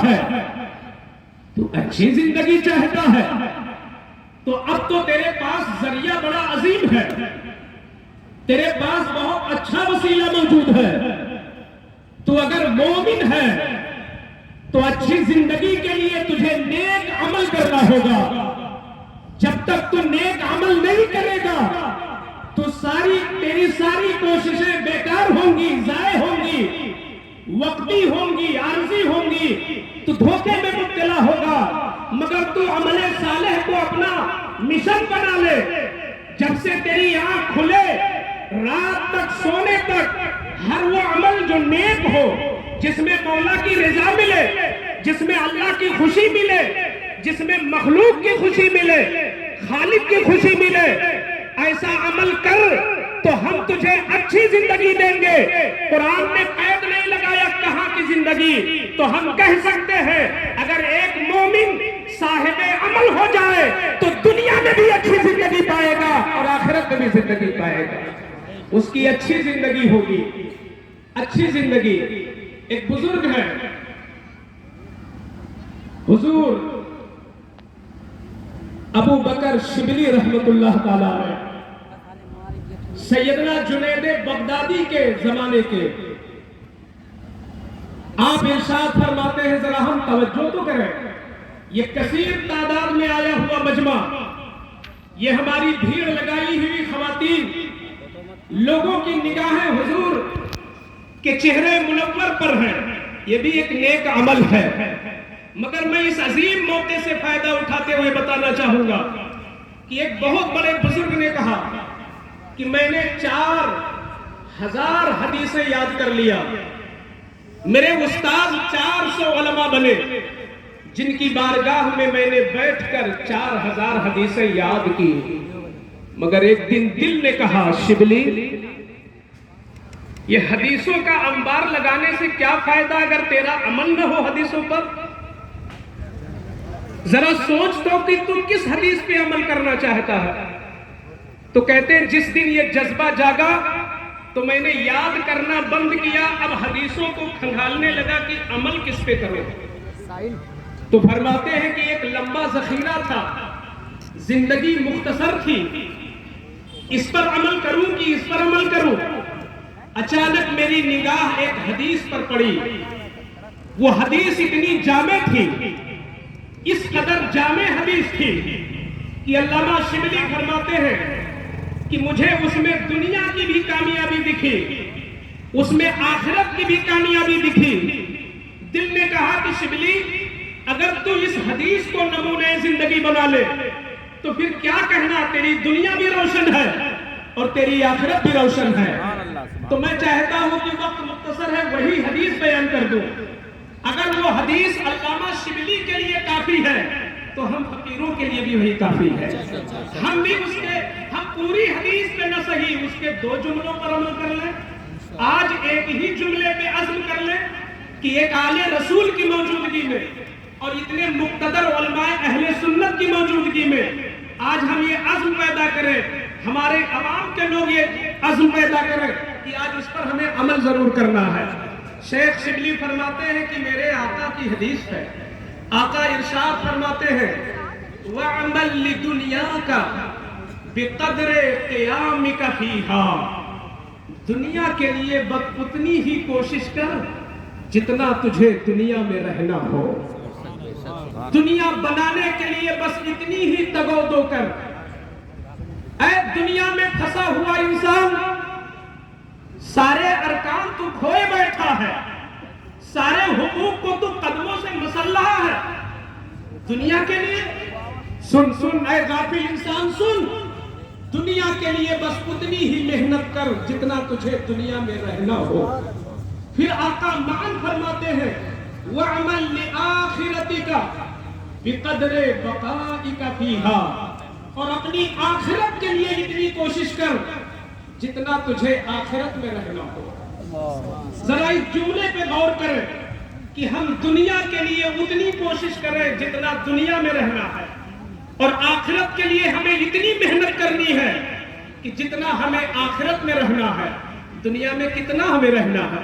ہے، تو اچھی زندگی چاہتا ہے، تو اب تو تیرے پاس ذریعہ بڑا عظیم ہے، تیرے پاس بہت اچھا وسیلہ موجود ہے۔ تو اگر مومن ہے تو اچھی زندگی کے لیے تجھے نیک عمل کرنا ہوگا۔ جب تک تو نیک عمل نہیں کرے گا تو تیری ساری کوششیں بیکار ہوں گی، ضائع ہوں گی، وقتی ہوں گی، عارضی ہوں گی، تو دھوکے میں مبتلا ہوگا۔ مگر تو عمل صالح کو اپنا مشن بنا لے، جب سے تیری آنکھ کھلے رات تک سونے تک ہر وہ عمل جو نیک ہو، جس میں مولا کی رضا ملے، جس میں اللہ کی خوشی ملے، جس میں مخلوق کی خوشی ملے، خالق کی خوشی ملے، ایسا عمل کر تو ہم تجھے اچھی زندگی دیں گے۔ قرآن نے قید نہیں لگایا کہاں کی زندگی، تو ہم کہہ سکتے ہیں اگر ایک مومن صاحب عمل ہو جائے تو دنیا میں بھی اچھی زندگی پائے گا اور آخرت میں بھی زندگی پائے گا، اس کی اچھی زندگی ہوگی۔ اچھی زندگی، ایک بزرگ ہے حضور ابو بکر شبلی رحمت اللہ تعالی علیہ، سیدنا جنید بغدادی کے زمانے کے، آپ ارشاد فرماتے ہیں، ذرا ہم توجہ تو کریں، یہ کثیر تعداد میں آیا ہوا مجمع، یہ ہماری بھیڑ لگائی ہوئی خواتین، لوگوں کی نگاہیں حضور کے چہرے منور پر ہیں، یہ بھی ایک نیک عمل ہے۔ مگر میں اس عظیم موقع سے فائدہ اٹھاتے ہوئے بتانا چاہوں گا کہ ایک بہت بڑے بزرگ نے کہا کہ میں نے 4000 حدیثیں یاد کر لیا، میرے استاد 400 علماء بنے جن کی بارگاہ میں میں نے بیٹھ کر 4000 حدیثیں یاد کی، مگر ایک دن دل نے کہا شبلی یہ حدیثوں کا انبار لگانے سے کیا فائدہ اگر تیرا عمل نہ ہو حدیثوں پر؟ ذرا سوچ تو کہ تو کس حدیث پہ عمل کرنا چاہتا ہے۔ تو کہتے ہیں جس دن یہ جذبہ جاگا تو میں نے یاد کرنا بند کیا، اب حدیثوں کو کھنگالنے لگا کہ عمل کس پہ کروں۔ تو فرماتے ہیں کہ ایک لمبا ذخیرہ تھا، زندگی مختصر تھی، اس پر عمل کروں کہ اس پر عمل کروں؟ اچانک میری نگاہ ایک حدیث پر پڑی، وہ حدیث اتنی جامع تھی، اس قدر جامع حدیث تھی کہ علامہ شبلی فرماتے ہیں کہ مجھے اس میں دنیا کی بھی کامیابی دکھی، اس میں آخرت کی بھی کامیابی دکھی۔ دل نے کہا کہ شبلی اگر تو اس حدیث کو نمونہ زندگی بنا لے تو پھر کیا کہنا، تیری دنیا بھی روشن ہے اور تیری آخرت بھی روشن ہے۔ تو میں چاہتا ہوں کہ وقت مختصر ہے، وہی حدیث بیان کر دوں۔ اگر وہ حدیث علامہ شبلی کے لیے کافی ہے تو ہم فقیروں کے لیے بھی وہی کافی ہے۔ ہم پوری حدیث پہ نہ صحیح، اس کے 2 جملوں پر عمل کر لیں، آج ایک ہی جملے پہ عزم کر لیں کہ ایک آل رسول کی موجودگی میں اور اتنے مقتدر علماء اہل سنت کی موجودگی میں آج ہم یہ عزم پیدا کریں، ہمارے عوام کے لوگ یہ عزم پیدا کریں کہ آج اس پر ہمیں عمل ضرور کرنا ہے۔ شیخ شبلی فرماتے ہیں کہ میرے آقا کی حدیث ہے، آقا ارشاد فرماتے ہیں وَعَمَلْ لِدُنْيَاكَ بِقَدْرِ قِيَامِكَ فِيهَا، دنیا کے لیے بس اتنی ہی کوشش کر جتنا تجھے دنیا میں رہنا ہو، دنیا بنانے کے لیے بس اتنی ہی تگ و دو کر۔ اے دنیا میں پھنسا ہوا انسان، سارے ارکان تو کھوئے بیٹھا ہے، سارے حقوق کو تو قدموں سے مسلح ہے، دنیا کے لیے سن اے غافل انسان سن، دنیا کے لیے بس اتنی ہی محنت کر جتنا تجھے دنیا میں رہنا ہو۔ پھر آقا معن فرماتے ہیں وَعْمَلْ لِآخِرَتِكَ بِقَدْرِ بَقَائِكَ فِيهَا، اور اپنی آخرت کے لیے اتنی کوشش کر جتنا تجھے آخرت میں رہنا ہو۔ ذرا اس جملے پہ غور کریں کہ ہم دنیا کے لیے اتنی کوشش کریں جتنا دنیا میں رہنا ہے، اور آخرت کے لیے ہمیں اتنی محنت کرنی ہے کہ جتنا ہمیں آخرت میں رہنا ہے، دنیا میں کتنا ہمیں رہنا ہے۔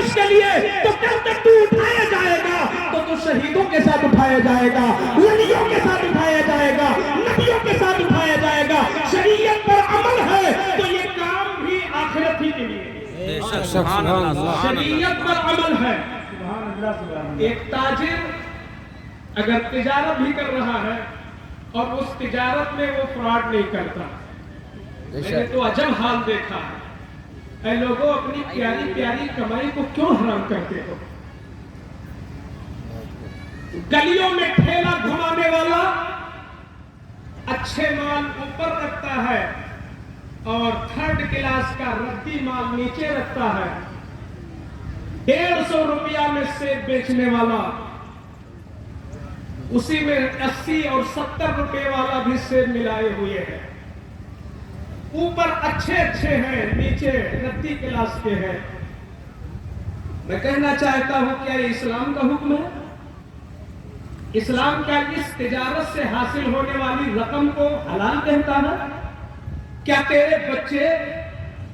عرش کے لیے تو کل تک تو اٹھایا جائے گا تو شہیدوں کے ساتھ اٹھایا جائے گا، ولیوں کے ساتھ اٹھایا جائے گا، نبیوں کے ساتھ اٹھایا جائے گا۔ شریعت پر عمل ہے تو یہ کام بھی آخرت ہی کے لیے، شریعت پر عمل ہے۔ ایک تاجر اگر تجارت بھی کر رہا ہے اور اس تجارت میں وہ فراڈ نہیں کرتا، میں نے تو عجب حال دیکھا ہے، اے لوگوں اپنی پیاری پیاری کمائی کو کیوں حرام کرتے ہو؟ گلیوں میں ٹھیلا گھمانے والا اچھے مال اوپر رکھتا ہے اور 3rd کلاس کا ردی مال نیچے رکھتا ہے۔ 150 روپیہ میں سیب بیچنے والا اسی میں 80 اور 70 روپے والا بھی سیب ملائے ہوئے ہیں، اوپر اچھے اچھے ہیں، نیچے ردی کلاس کے ہیں۔ میں کہنا چاہتا ہوں کیا یہ اسلام کا حکم ہے؟ اسلام کیا اس تجارت سے حاصل ہونے والی رقم کو حلال کہتا ہے؟ کیا تیرے بچے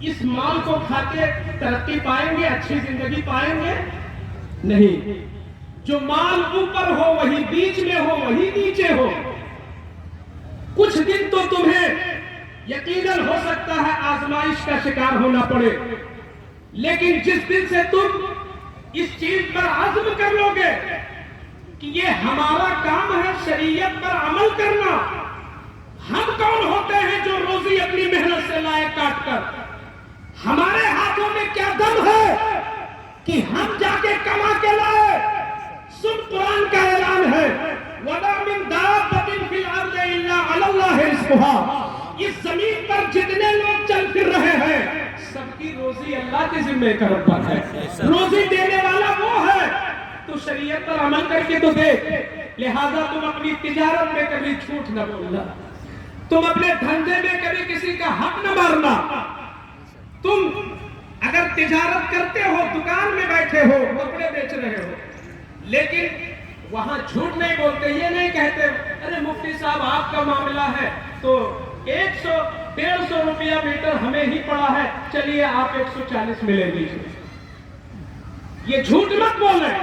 اس مال کو کھا کے ترقی پائیں گے، اچھی زندگی پائیں گے؟ نہیں۔ جو مال اوپر ہو وہی بیچ میں ہو وہی نیچے ہو۔ کچھ دن تو تمہیں یقیناً ہو سکتا ہے آزمائش کا شکار ہونا پڑے، لیکن جس دن سے تم اس چیز پر عزم کر لو گے کہ یہ ہمارا کام ہے شریعت پر عمل کرنا، ہم کون ہوتے ہیں جو روزی اپنی محنت سے لائے کاٹ کر؟ ہمارے ہاتھوں میں کیا دم ہے کہ ہم جا کے کما کے لائے؟ سن قرآن کا اعلان ہے وَلَا مِن دَابَّةٍ فِي الْأَرْضِ إِلَّا عَلَى اللَّهِ رِزْقُهَا۔ اس زمین پر جتنے لوگ چل پھر رہے ہیں سب کی روزی اللہ کے ذمہ کرم پر ہے، روزی دینے والا وہ ہے۔ تو شریعت پر عمل کر کے تو دیکھ، لہذا تم اپنی تجارت میں کبھی جھوٹ نہ بولنا، تم اپنے دھندے میں کبھی کسی کا حق نہ مارنا۔ تم اگر تجارت کرتے ہو، دکان میں بیٹھے ہو، کپڑے بیچ رہے ہو، لیکن وہاں جھوٹ نہیں بولتے، یہ نہیں کہتے ارے مفتی صاحب آپ کا معاملہ ہے تو 100-150 روپیہ میٹر ہمیں ہی پڑا ہے، چلیے آپ 140 میں لے لیجیے۔ یہ جھوٹ مت بولیں،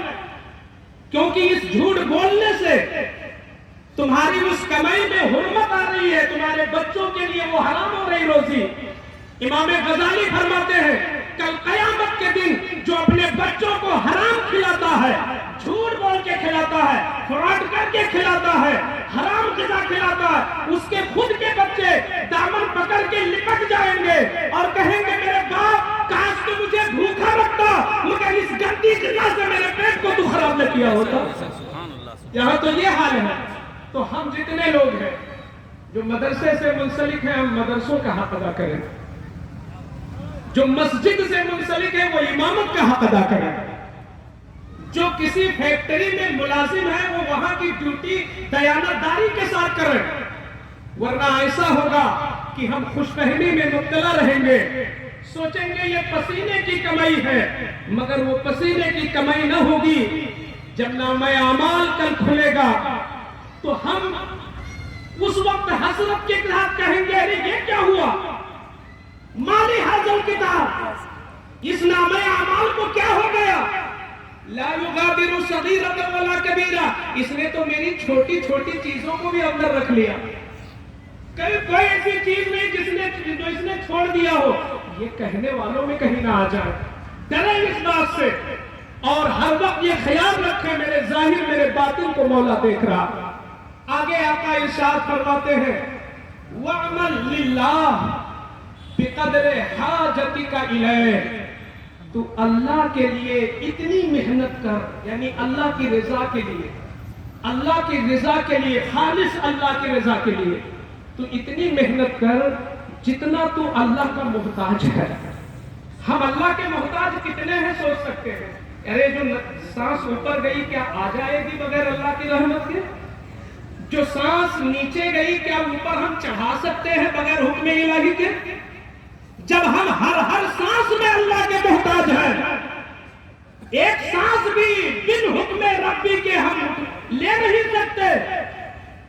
کیونکہ اس جھوٹ بولنے سے تمہاری اس کمائی میں حرمت آ رہی ہے، تمہارے بچوں کے لیے وہ حرام ہو رہی روزی۔ امام غزالی فرماتے ہیں کل قیامت کے دن جو اپنے بچوں کو حرام کھلاتا ہے، جھوٹ بول کے کھلاتا ہے، فراڈ کر کے کھلاتا ہے، حرام غذا کھلاتا ہے، اس کے خود کے بچے دامن پکڑ کے لپٹ جائیں گے اور کہیں گے میرے باپ کاش تو مجھے بھوکا رکھتا مگر اس گندی غذا سے میرے پیٹ کو تو خراب نہ کیا ہوتا۔ یہاں تو یہ حال ہے۔ تو ہم جتنے لوگ ہیں جو مدرسے سے منسلک ہیں، ہم مدرسوں کا حق ادا کریں، جو مسجد سے منسلک ہے وہ امامت کا حق ادا کریں، جو کسی فیکٹری میں ملازم ہے وہ وہاں کی ڈیوٹی دیانتداری کے ساتھ کریں، ورنہ ایسا ہوگا کہ ہم خوش فہمی میں مبتلا رہیں گے، سوچیں گے یہ پسینے کی کمائی ہے، مگر وہ پسینے کی کمائی نہ ہوگی۔ جب نامہ اعمال کل کھلے گا تو ہم اس وقت حسرت کے ساتھ کہیں گے ارے یہ کیا ہوا، مالی حاضر کتاب اس نامہ اعمال کو کیا ہو گیا؟ لا یغادر صغیرۃ ولا کبیرہ، اس نے تو میری چھوٹی چھوٹی چیزوں کو بھی اندر رکھ لیا، کوئی ایسی چیز نہیں جو اس نے چھوڑ دیا ہو۔ یہ کہنے والوں میں کہیں نہ آ جائے، ڈریں اس بات سے، اور ہر وقت یہ خیال رکھیں میرے ظاہر میرے باطن کو مولا دیکھ رہا۔ آگے آقا ارشاد فرماتے ہیں وَعْمَلْ لِلَّهِ بِقَدْرِ حَاجَتِكَ إِلَيْهِ، تو اللہ کے لیے اتنی محنت کر، یعنی اللہ کی رضا کے لیے، اللہ کی رضا کے لیے، خالص اللہ کی رضا کے لیے تو اتنی محنت کر جتنا تو اللہ کا محتاج ہے۔ ہم اللہ کے محتاج کتنے ہیں سوچ سکتے ہیں؟ ارے جو سانس اوپر گئی کیا آ جائے گی بغیر اللہ کی رحمت کے؟ جو سانس نیچے گئی کیا اوپر ہم چڑھا سکتے ہیں بغیر حکم الہی کے؟ جب ہم ہر سانس میں اللہ کے محتاج ہیں، ایک سانس بھی بن حکم ربی کے ہم لے نہیں سکتے،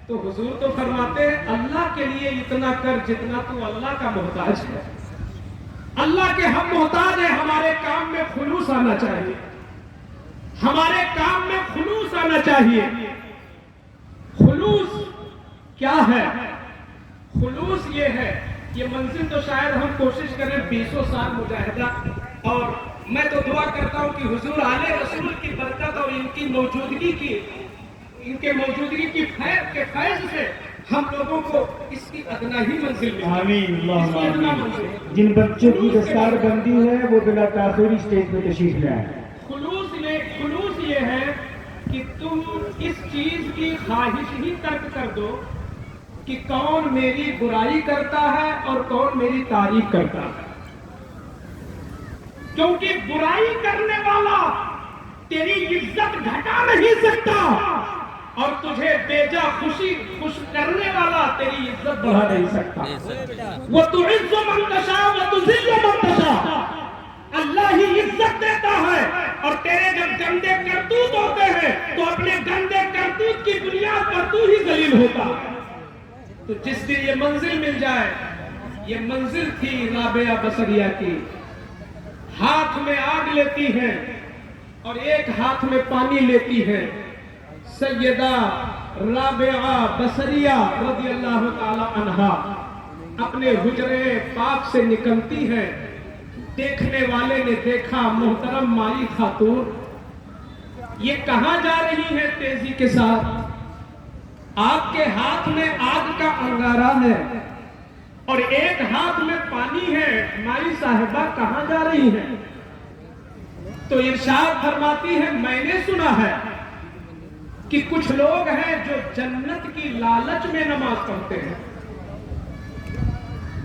تو حضور تو فرماتے ہیں اللہ کے لیے اتنا کر جتنا تو اللہ کا محتاج ہے۔ اللہ کے ہم محتاج ہیں. ہمارے کام میں خلوص آنا چاہیے, ہمارے کام میں خلوص آنا چاہیے. خلوص کیا ہے؟ خلوص یہ ہے, یہ منزل تو شاید ہم کوشش کریں 20 سال مجاہدہ, اور میں تو دعا کرتا ہوں کہ حضور آل رسول کی برکت اور ان کی موجودگی کی, ان کے موجودگی کی فیض سے ہم لوگوں کو اس کی ادنا ہی منزل ملے. آمین اللہم آمین. جن بچوں کی دستار بندی ہے وہ بلا تاخیر اسٹیج پہ تشریف لے آئیں. خلوص یہ ہے کہ تم اس چیز کی خواہش ہی ترک کر دو کہ کون میری برائی کرتا ہے اور کون میری تعریف کرتا ہے. کیونکہ برائی کرنے والا تیری عزت گھٹا نہیں سکتا, اور تجھے بیجا خوش کرنے والا تیری عزت بڑھا نہیں سکتا. وَتُعِزُّ مَن تَشَاءُ وَتُذِلُّ مَن تَشَاءُ. اللہ ہی عزت دیتا ہے, اور تیرے جب گندے کرتوت ہوتے ہیں تو اپنے گندے کرتوت کی بنیاد پر تو ہی ذلیل ہوتا. تو جس دن یہ منزل مل جائے, یہ منزل تھی رابعہ بصریہ کی, ہاتھ میں آگ لیتی ہے اور ایک ہاتھ میں پانی لیتی ہے. سیدہ رابعہ بصریہ رضی اللہ تعالی عنہا اپنے حجرے پاک سے نکلتی ہے. دیکھنے والے نے دیکھا, محترم مائی خاتون یہ کہاں جا رہی ہے تیزی کے ساتھ؟ آپ کے ہاتھ میں آگ کا انگارہ ہے اور ایک ہاتھ میں پانی ہے, مائی صاحبہ کہاں جا رہی ہے؟ تو ارشاد فرماتی ہے میں نے سنا ہے کہ کچھ لوگ ہیں جو جنت کی لالچ میں نماز پڑھتے ہیں.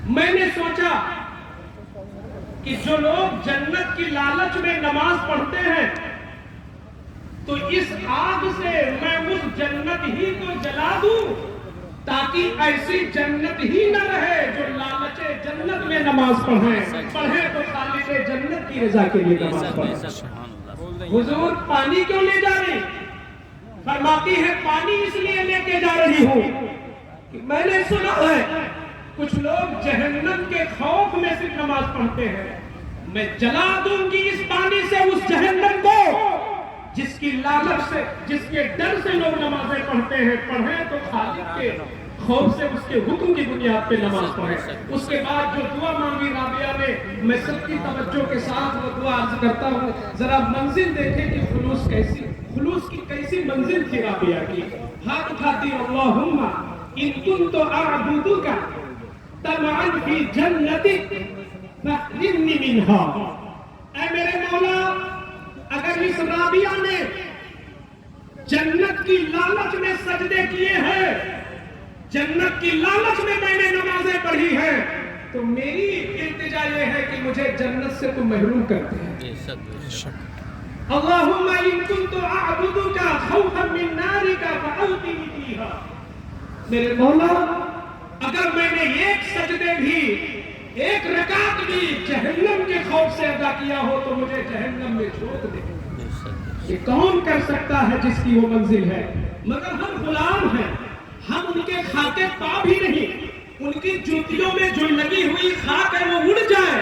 میں نے سوچا کہ جو لوگ جنت کی لالچ میں نماز پڑھتے ہیں تو اس آگ سے میں اس جنت ہی کو جلا دوں تاکہ ایسی جنت ہی نہ رہے جو لالچ جنت میں نماز پڑھیں تو خالق جنت کی رضا کے لیے نماز پڑھیں. حضور پانی کیوں لے جا رہی؟ فرماتی ہے پانی اس لیے لے کے جا رہی ہوں کہ میں نے سنا ہے کچھ لوگ جہنم کے خوف میں صرف نماز پڑھتے ہیں. میں جلا دوں گی اس پانی سے اس جہنم کو جس کی لالچ سے, جس کے ڈر سے لوگ نمازیں پڑھتے ہیں. پڑھیں تو خالق کے خوف سے اس کے حکم کی بنیاد پہ نماز پڑھیں. اس کے بعد جو دعا مانگی رابعہ نے, میں سب کی توجہ کے ساتھ وہ دعا عرض کرتا ہوں. ذرا منزل دیکھیں کہ خلوص کی کیسی منزل تھی رابعہ کی. ہاتھ اٹھاتی اللہم ان کنت اعبدک طمعا فی جنتک فاخرجنی منہا. اے میرے مولا, اگر اس رابعہ نے جنت کی لالچ میں سجدے کیے ہیں, جنت کی لالچ میں نے نمازیں پڑھی ہیں, تو میری التجا یہ ہے کہ مجھے جنت سے تو محروم کرتے ہیں. اللہم ان کنت اعبدک خوفا من نارک فاوقنی فیہا. میرے مولا اگر میں نے ایک سجدے بھی, ایک رکعت بھی جہنم کے خوف سے ادا کیا ہو تو مجھے جہنم میں جھونک دے. یہ کون کر سکتا ہے جس کی وہ منزل ہے؟ مگر ہم غلام ہیں, ہم ان کے خاکے پا بھی نہیں. ان کی جوتیوں میں جو لگی ہوئی خاک ہے وہ اڑ جائے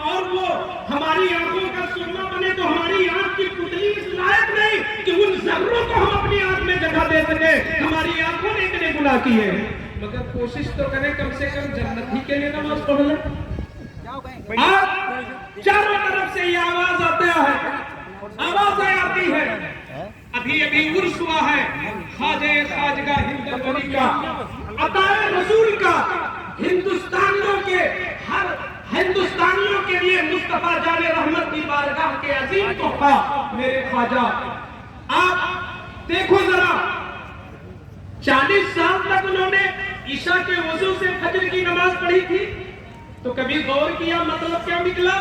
اور وہ ہماری آنکھوں کا سرما بنے تو ہماری آنکھ کی پتلی اس لائق نہیں کہ ان ذروں کو ہم اپنی آنکھ میں جگہ دے سکیں. ہماری آنکھوں نے اتنے گناہ کیے ہیں, مگر کوشش تو کریں کم سے کم جنت ہی کے لیے نماز پڑھ لیں. آپ چاروں طرف سے یہ آواز آتا ہے, آوازیں آتی ہے. ابھی عرس ہوا ہے خواجہ خواجگاہ ہند الولی کا, عطا رسول کا. ہندوستانیوں کے لیے مصطفیٰ جان رحمت کی بارگاہ کے عظیم تحفہ میرے خواجہ. آپ دیکھو ذرا, 40 سال تک انہوں نے عشاء کے وضو سے فجر کی نماز پڑھی تھی. تو کبھی غور کیا مطلب کیا نکلا؟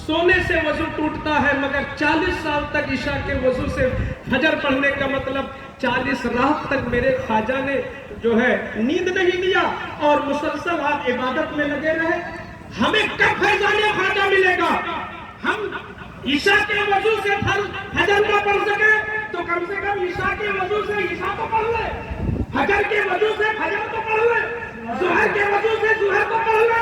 سونے سے وضو ٹوٹتا ہے, مگر 40 سال تک عشاء کے وضو سے فجر پڑھنے کا مطلب 40 رات تک میرے خواجہ نے جو ہے نیند نہیں لیا اور مسلسل آپ عبادت میں لگے رہے. ہمیں کب فیضان خواجہ ملے گا؟ ہم عشاء کے وضو سے فجر نہ پڑھ سکے تو کم سے کم عشاء کے وضو سے عشاء تو پڑھ لے, فجر کے وضو سے فجر تو پڑھ لے, ظہر کے وضو سے ظہر تو پڑھ لے.